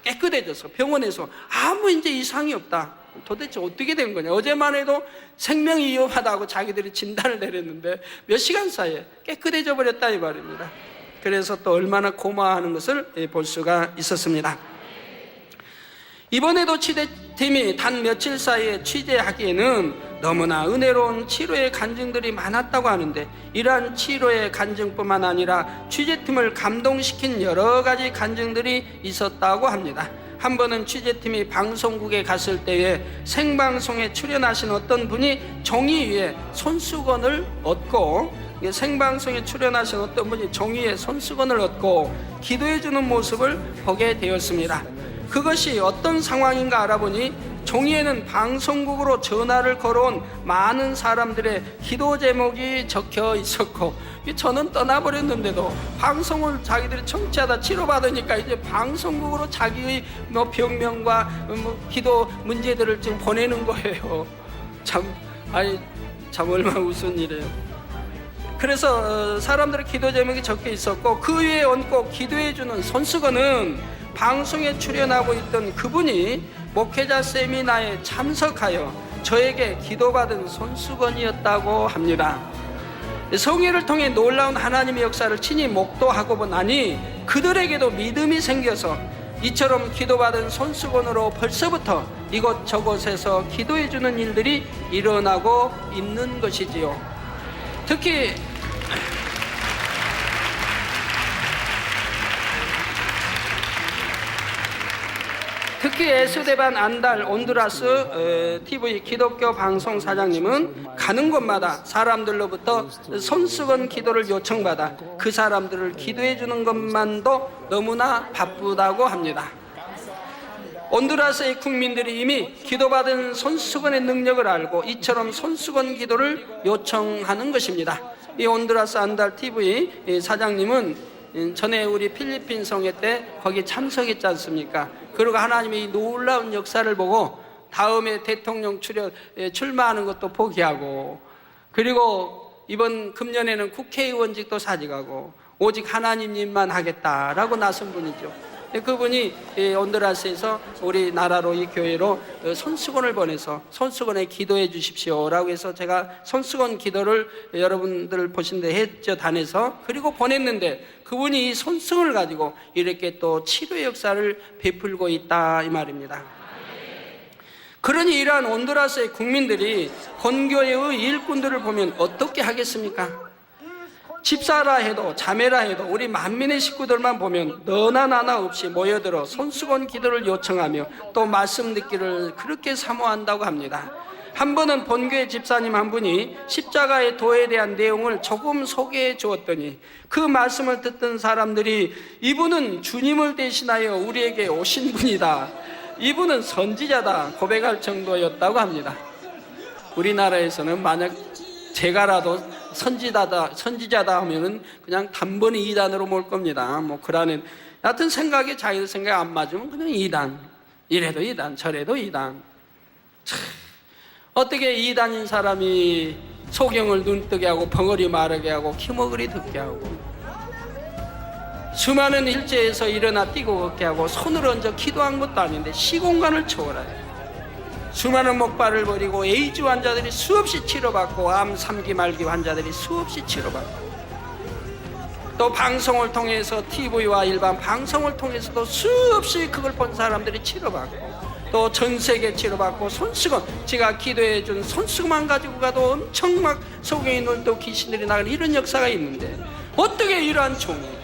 깨끗해져서 병원에서 아무 이제 이상이 없다. 도대체 어떻게 된 거냐. 어제만 해도 생명이 위험하다고 자기들이 진단을 내렸는데 몇 시간 사이에 깨끗해져 버렸다 이 말입니다. 그래서 또 얼마나 고마워하는 것을 볼 수가 있었습니다. 이번에도 취재팀이 단 며칠 사이에 취재하기에는 너무나 은혜로운 치료의 간증들이 많았다고 하는데 이러한 치료의 간증뿐만 아니라 취재팀을 감동시킨 여러 가지 간증들이 있었다고 합니다. 한 번은 취재팀이 방송국에 갔을 때에 생방송에 출연하신 어떤 분이 종이 위에 손수건을 얻고 생방송에 출연하신 어떤 분이 종이 위에 손수건을 얻고 기도해주는 모습을 보게 되었습니다. 그것이 어떤 상황인가 알아보니 종이에는 방송국으로 전화를 걸어온 많은 사람들의 기도 제목이 적혀 있었고 저는 떠나버렸는데도 방송을 자기들이 청취하다 치료받으니까 이제 방송국으로 자기의 병명과 기도 문제들을 지금 보내는 거예요. 참 얼마나 우스운 일이에요. 그래서 사람들의 기도 제목이 적혀 있었고 그 위에 얹고 기도해주는 손수건은 방송에 출연하고 있던 그분이 목회자 세미나에 참석하여 저에게 기도받은 손수건이었다고 합니다. 성회를 통해 놀라운 하나님의 역사를 친히 목도하고 보니 그들에게도 믿음이 생겨서 이처럼 기도받은 손수건으로 벌써부터 이곳저곳에서 기도해주는 일들이 일어나고 있는 것이지요. 특히 에스데반 안달 온두라스 TV 기독교 방송 사장님은 가는 곳마다 사람들로부터 손수건 기도를 요청받아 그 사람들을 기도해 주는 것만도 너무나 바쁘다고 합니다. 온두라스의 국민들이 이미 기도받은 손수건의 능력을 알고 이처럼 손수건 기도를 요청하는 것입니다. 이 온두라스 안달 TV 사장님은 전에 우리 필리핀 성회 때 거기 참석했지 않습니까? 그리고 하나님의 이 놀라운 역사를 보고 다음에 대통령 출마하는 것도 포기하고 그리고 이번 금년에는 국회의원직도 사직하고 오직 하나님 일만 하겠다라고 나선 분이죠. 그분이 온두라스에서 우리나라로 이 교회로 손수건을 보내서 손수건에 기도해 주십시오라고 해서 제가 손수건 기도를 여러분들 보신데 했죠, 단에서. 그리고 보냈는데 그분이 이 손수건을 가지고 이렇게 또 치료의 역사를 베풀고 있다 이 말입니다. 그러니 이러한 온두라스의 국민들이 본교회의 일꾼들을 보면 어떻게 하겠습니까? 집사라 해도 자매라 해도 우리 만민의 식구들만 보면 너나 나나 없이 모여들어 손수건 기도를 요청하며 또 말씀 듣기를 그렇게 사모한다고 합니다. 한 번은 본교회 집사님 한 분이 십자가의 도에 대한 내용을 조금 소개해 주었더니 그 말씀을 듣던 사람들이 이분은 주님을 대신하여 우리에게 오신 분이다, 이분은 선지자다 고백할 정도였다고 합니다. 우리나라에서는 만약 제가라도 선지자다 하면은 그냥 단번에 이단으로 몰 겁니다. 뭐 그러는 하여튼 생각이 자기들 생각에 안 맞으면 그냥 이단, 이래도 이단 저래도 이단. 참, 어떻게 이단인 사람이 소경을 눈뜨게 하고 벙어리 마르게 하고 키머그리 듣게 하고 수많은 일제에서 일어나 뛰고 걷게 하고 손을 얹어 기도한 것도 아닌데 시공간을 초월해요. 수많은 목발을 버리고 에이즈 환자들이 수없이 치료받고 암 3기 말기 환자들이 수없이 치료받고 또 방송을 통해서 TV와 일반 방송을 통해서도 수없이 그걸 본 사람들이 치료받고 또 전 세계 치료받고 손수건, 제가 기도해 준 손수건만 가지고 가도 엄청 막 속에 눈도 귀신들이 나가는 이런 역사가 있는데 어떻게 이러한 종이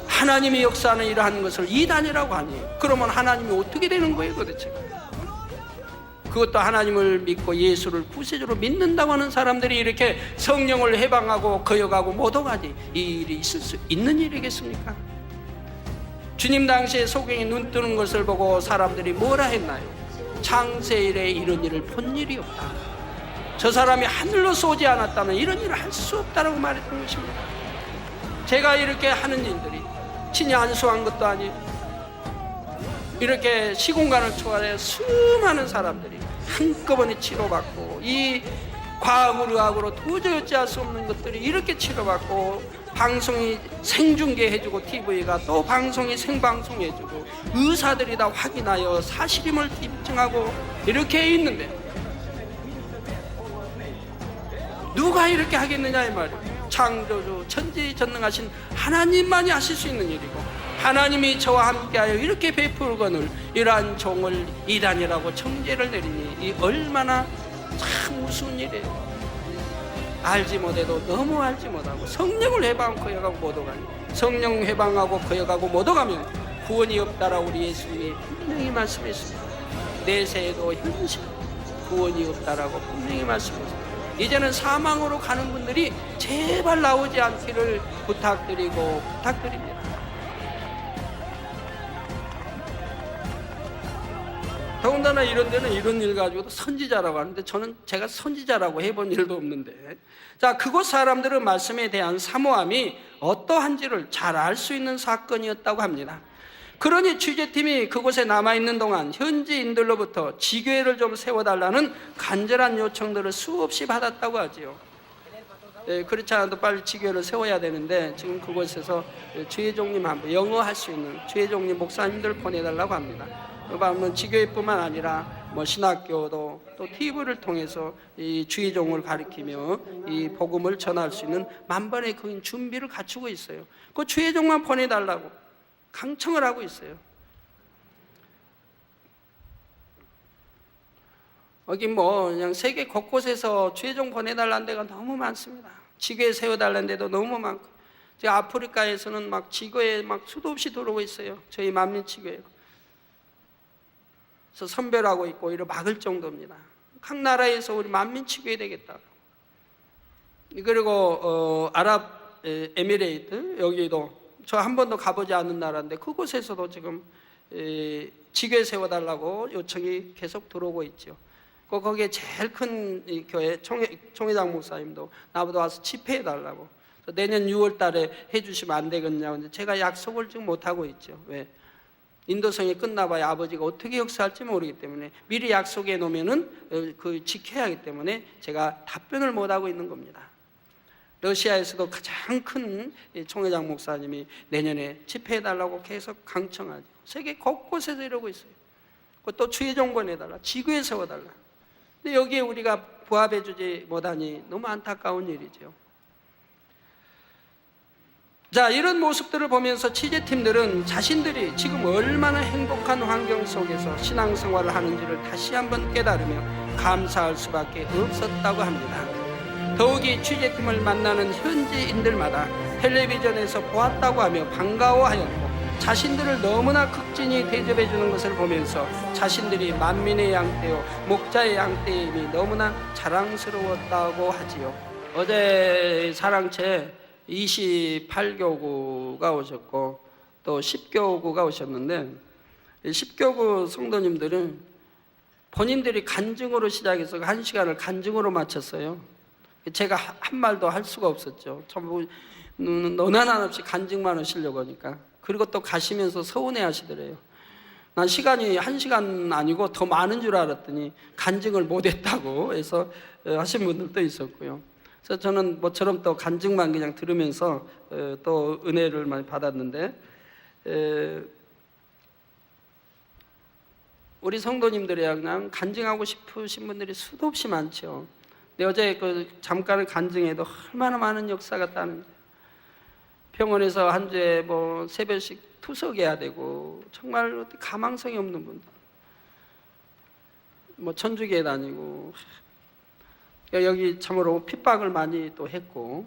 하나님이 역사하는 이러한 것을 이단이라고 하니 그러면 하나님이 어떻게 되는 거예요 도대체? 그것도 하나님을 믿고 예수를 구세주로 믿는다고 하는 사람들이 이렇게 성령을 해방하고 거역하고 모독하니 이 일이 있을 수 있는 일이겠습니까? 주님 당시에 소경이 눈 뜨는 것을 보고 사람들이 뭐라 했나요? 창세 이래 이런 일을 본 일이 없다, 저 사람이 하늘로 쏘지 않았다면 이런 일을 할 수 없다라고 말했던 것입니다. 제가 이렇게 하는 일들이 친히 안수한 것도 아니고 이렇게 시공간을 초월해 수많은 사람들이 한꺼번에 치료받고 이 과학으로 의학으로 도저히 어찌할 수 없는 것들이 이렇게 치료받고 방송이 생중계해주고 TV가 또 방송이 생방송해주고 의사들이 다 확인하여 사실임을 입증하고 이렇게 있는데 누가 이렇게 하겠느냐 이 말이에요. 창조주 천지전능하신 하나님만이 하실 수 있는 일이고 하나님이 저와 함께하여 이렇게 베풀거늘 이러한 종을 이단이라고 정죄를 내리니 이 얼마나 참 무서운 일이에요. 알지 못해도 너무 알지 못하고 성령을 해방하고 거역하고 모독하니 성령 해방하고 거역하고 모독하면 구원이 없다라고 우리 예수님이 분명히 말씀했습니다. 내세에도 현실 구원이 없다라고 분명히 말씀했습니다. 이제는 사망으로 가는 분들이 제발 나오지 않기를 부탁드립니다. 더군다나 이런 데는 이런 일 가지고도 선지자라고 하는데 제가 선지자라고 해본 일도 없는데 자, 그곳 사람들은 말씀에 대한 사모함이 어떠한지를 잘 알 수 있는 사건이었다고 합니다. 그러니 취재팀이 그곳에 남아있는 동안 현지인들로부터 지교회를 좀 세워달라는 간절한 요청들을 수없이 받았다고 하지요. 그렇지 않아도 빨리 지교회를 세워야 되는데 지금 그곳에서 주혜종님 한번 영어 할 수 있는 주혜종님 목사님들 보내달라고 합니다. 그러면 지교회뿐만 아니라 뭐 신학교도 또 TV를 통해서 이 주의종을 가리키며 이 복음을 전할 수 있는 만번의 그 준비를 갖추고 있어요. 그 주의종만 보내달라고 강청을 하고 있어요. 여기 뭐 그냥 세계 곳곳에서 주의종 보내달라는 데가 너무 많습니다. 지교회 세워달라는 데도 너무 많고 지금 아프리카에서는 막 지교회 막 수도 없이 들어오고 있어요. 저희 만민지교회로. 그래서 선별하고 있고 이를 막을 정도입니다. 각 나라에서 우리 만민치교회 되겠다. 그리고 아랍에미레이트 여기도 저 한 번도 가보지 않은 나라인데 그곳에서도 지금 지교회 세워달라고 요청이 계속 들어오고 있죠. 거기에 제일 큰 교회 총회장 목사님도 나보다 와서 집회해달라고 내년 6월 달에 해주시면 안 되겠냐고 제가 약속을 지금 못하고 있죠. 왜? 인도성이 끝나봐야 아버지가 어떻게 역사할지 모르기 때문에 미리 약속해 놓으면은 그 지켜야 하기 때문에 제가 답변을 못하고 있는 겁니다. 러시아에서도 가장 큰 총회장 목사님이 내년에 집회해달라고 계속 강청하죠. 세계 곳곳에서 이러고 있어요. 또 주의정권해달라, 지구에 세워달라. 근데 여기에 우리가 부합해주지 못하니 너무 안타까운 일이죠. 자, 이런 모습들을 보면서 취재팀들은 자신들이 지금 얼마나 행복한 환경 속에서 신앙생활을 하는지를 다시 한번 깨달으며 감사할 수밖에 없었다고 합니다. 더욱이 취재팀을 만나는 현지인들마다 텔레비전에서 보았다고 하며 반가워하였고, 자신들을 너무나 극진히 대접해 주는 것을 보면서 자신들이 만민의 양떼요 목자의 양떼임이 너무나 자랑스러웠다고 하지요. 어제 사랑채 28교구가 오셨고 또 10교구가 오셨는데, 10교구 성도님들은 본인들이 간증으로 시작해서 1시간을 간증으로 마쳤어요. 제가 한 말도 할 수가 없었죠. 전부 너나 없이 간증만 하시려고 하니까. 그리고 또 가시면서 서운해 하시더래요. 난 시간이 1시간 아니고 더 많은 줄 알았더니 간증을 못했다고 해서 하신 분들도 있었고요. 그래서 저는 모처럼 또 간증만 그냥 들으면서 또 은혜를 많이 받았는데, 우리 성도님들이 그냥 간증하고 싶으신 분들이 수도 없이 많죠. 근데 어제 그 잠깐의 간증에도 얼마나 많은 역사가 따는데, 병원에서 한 주에 뭐 새벽씩 투석해야 되고 정말 가망성이 없는 분들, 뭐 천주교에 다니고, 여기 참으로 핍박을 많이 또 했고,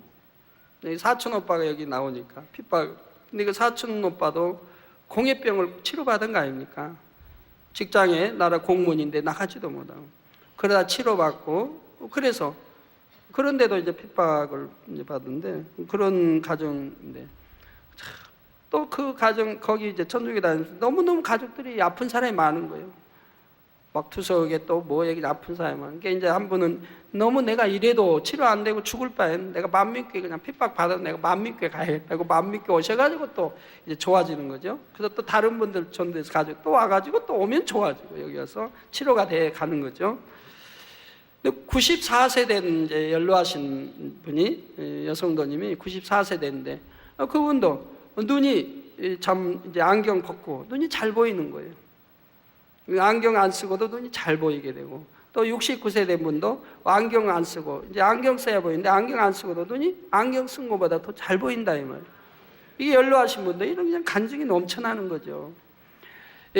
사촌 오빠가 여기 나오니까 핍박. 근데 그 사촌 오빠도 공해병을 치료받은 거 아닙니까? 직장에 나라 공무원인데 나가지도 못하고 그러다 치료받고, 그래서 그런데도 이제 핍박을 이제 받은데, 그런 가정인데 또 그 가정, 거기 이제 천주교 다니면서 너무너무 가족들이 아픈 사람이 많은 거예요. 막 투석에 또 뭐 얘기 아픈 사람이 많은 게, 이제 한 분은 너무 내가 이래도 치료 안 되고 죽을 바엔 내가 만민교회 그냥 핍박 받아서 내가 만민교회 가야겠다고 만민교회 오셔가지고 또 이제 좋아지는 거죠. 그래서 또 다른 분들 전도해서 가지고 또 와가지고 또 오면 좋아지고 여기 와서 치료가 돼 가는 거죠. 94세 된 이제 연로하신 분이, 여성도님이 94세 됐는데, 그분도 눈이 참 이제 안경 벗고 눈이 잘 보이는 거예요. 안경 안 쓰고도 눈이 잘 보이게 되고, 또 69세 된 분도 안경 안 쓰고 이제 안경 써야 보이는데 안경 안 쓰고도 눈이 안경 쓴 것보다 더 잘 보인다 이 말이에요. 이게 연로하신 분들 이런 그냥 간증이 넘쳐나는 거죠.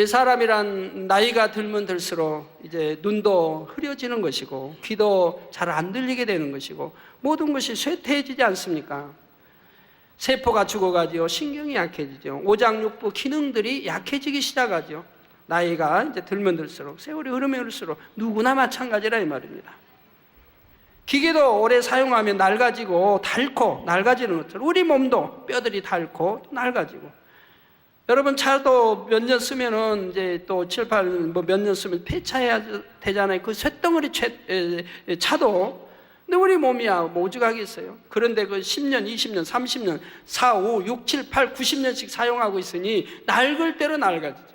사람이란 나이가 들면 들수록 이제 눈도 흐려지는 것이고 귀도 잘 안 들리게 되는 것이고 모든 것이 쇠퇴해지지 않습니까? 세포가 죽어가지고 신경이 약해지죠. 오장육부 기능들이 약해지기 시작하죠. 나이가 이제 들면 들수록, 세월이 흐르면 흐를수록 누구나 마찬가지라 이 말입니다. 기계도 오래 사용하면 낡아지고 닳고 낡아지는 것처럼 우리 몸도 뼈들이 닳고 낡아지고, 여러분 차도 몇 년 쓰면은 이제 또 7, 8, 뭐 몇 년 쓰면 폐차해야 되잖아요. 그 쇳덩어리 차도. 근데 우리 몸이야 뭐 오죽하겠어요. 그런데 그 10년, 20년, 30년, 4, 5, 6, 7, 8, 90년씩 사용하고 있으니 낡을 대로 낡아지죠.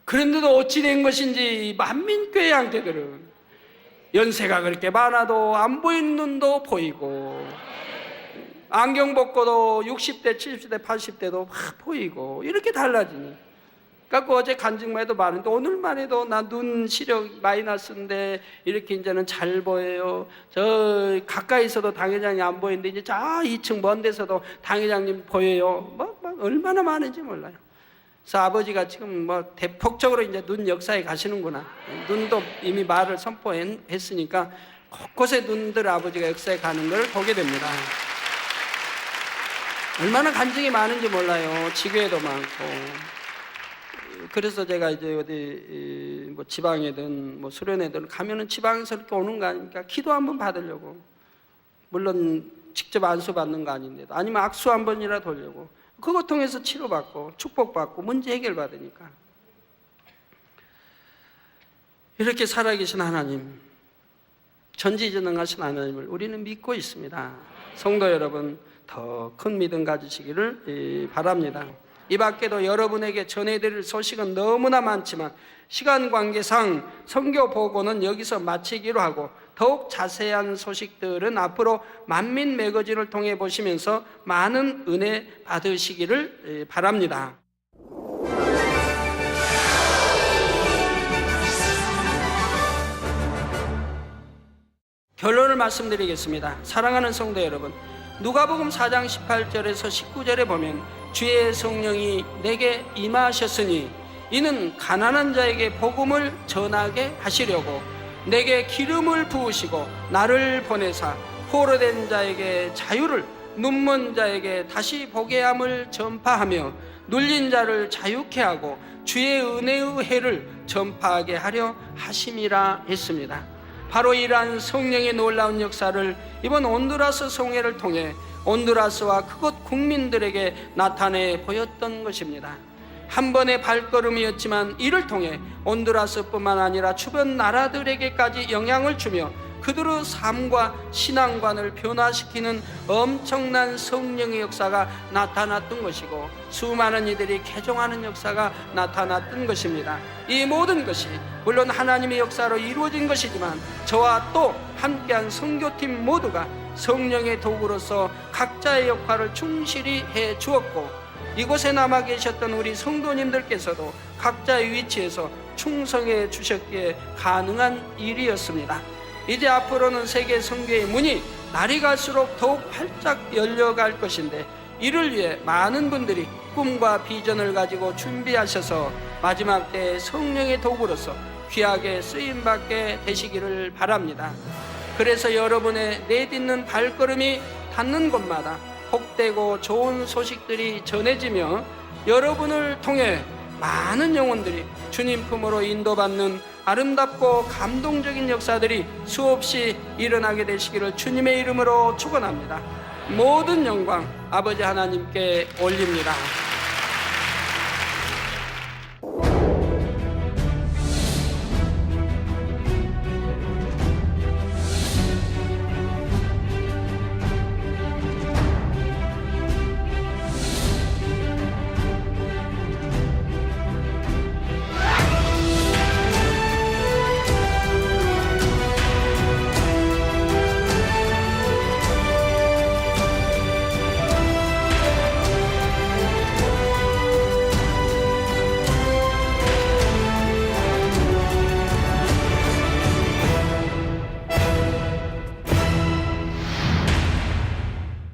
그런데도 어찌 된 것인지 만민교회 양떼들은 연세가 그렇게 많아도 안 보이는 눈도 보이고, 안경 벗고도 60대, 70대, 80대도 막 보이고 이렇게 달라지니. 그러니까 어제 간증만 해도 많은데 오늘만 해도 나 눈 시력 마이너스인데 이렇게 이제는 잘 보여요. 저 가까이 있어도 당회장이 안 보이는데 이제 저 2층 먼 데서도 당회장님 보여요. 막 얼마나 많은지 몰라요. 그래서 아버지가 지금 뭐 대폭적으로 이제 눈 역사에 가시는구나. 눈도 이미 말을 선포했으니까 곳곳에 눈들 아버지가 역사에 가는 걸 보게 됩니다. 얼마나 간증이 많은지 몰라요. 지교에도 많고. 그래서 제가 이제 어디 뭐 지방에든 뭐 수련회든 가면은 지방에서 이렇게 오는 거 아닙니까? 기도 한번 받으려고. 물론 직접 안수 받는 거 아닌데도, 아니면 악수 한 번이라 돌려고. 그거 통해서 치료받고 축복받고 문제 해결받으니까. 이렇게 살아계신 하나님, 전지전능하신 하나님을 우리는 믿고 있습니다. 성도 여러분, 더 큰 믿음 가지시기를 바랍니다. 이 밖에도 여러분에게 전해드릴 소식은 너무나 많지만 시간 관계상 선교 보고는 여기서 마치기로 하고 더욱 자세한 소식들은 앞으로 만민 매거진을 통해 보시면서 많은 은혜 받으시기를 바랍니다. 결론을 말씀드리겠습니다. 사랑하는 성도 여러분, 누가복음 4장 18절에서 19절에 보면 주의 성령이 내게 임하셨으니 이는 가난한 자에게 복음을 전하게 하시려고 내게 기름을 부으시고 나를 보내사 포로된 자에게 자유를, 눈먼 자에게 다시 보게 함을 전파하며 눌린 자를 자유케 하고 주의 은혜의 해를 전파하게 하려 하심이라 했습니다. 바로 이러한 성령의 놀라운 역사를 이번 온두라스 송회를 통해 온두라스와 그곳 국민들에게 나타내 보였던 것입니다. 한 번의 발걸음이었지만 이를 통해 온두라스뿐만 아니라 주변 나라들에게까지 영향을 주며 그들의 삶과 신앙관을 변화시키는 엄청난 성령의 역사가 나타났던 것이고 수많은 이들이 개종하는 역사가 나타났던 것입니다. 이 모든 것이 물론 하나님의 역사로 이루어진 것이지만 저와 또 함께한 선교팀 모두가 성령의 도구로서 각자의 역할을 충실히 해 주었고 이곳에 남아 계셨던 우리 성도님들께서도 각자의 위치에서 충성해 주셨기에 가능한 일이었습니다. 이제 앞으로는 세계 선교의 문이 날이 갈수록 더욱 활짝 열려갈 것인데 이를 위해 많은 분들이 꿈과 비전을 가지고 준비하셔서 마지막 때에 성령의 도구로서 귀하게 쓰임받게 되시기를 바랍니다. 그래서 여러분의 내딛는 발걸음이 닿는 곳마다 복되고 좋은 소식들이 전해지며 여러분을 통해 많은 영혼들이 주님 품으로 인도받는 아름답고 감동적인 역사들이 수없이 일어나게 되시기를 주님의 이름으로 축원합니다. 모든 영광 아버지 하나님께 올립니다.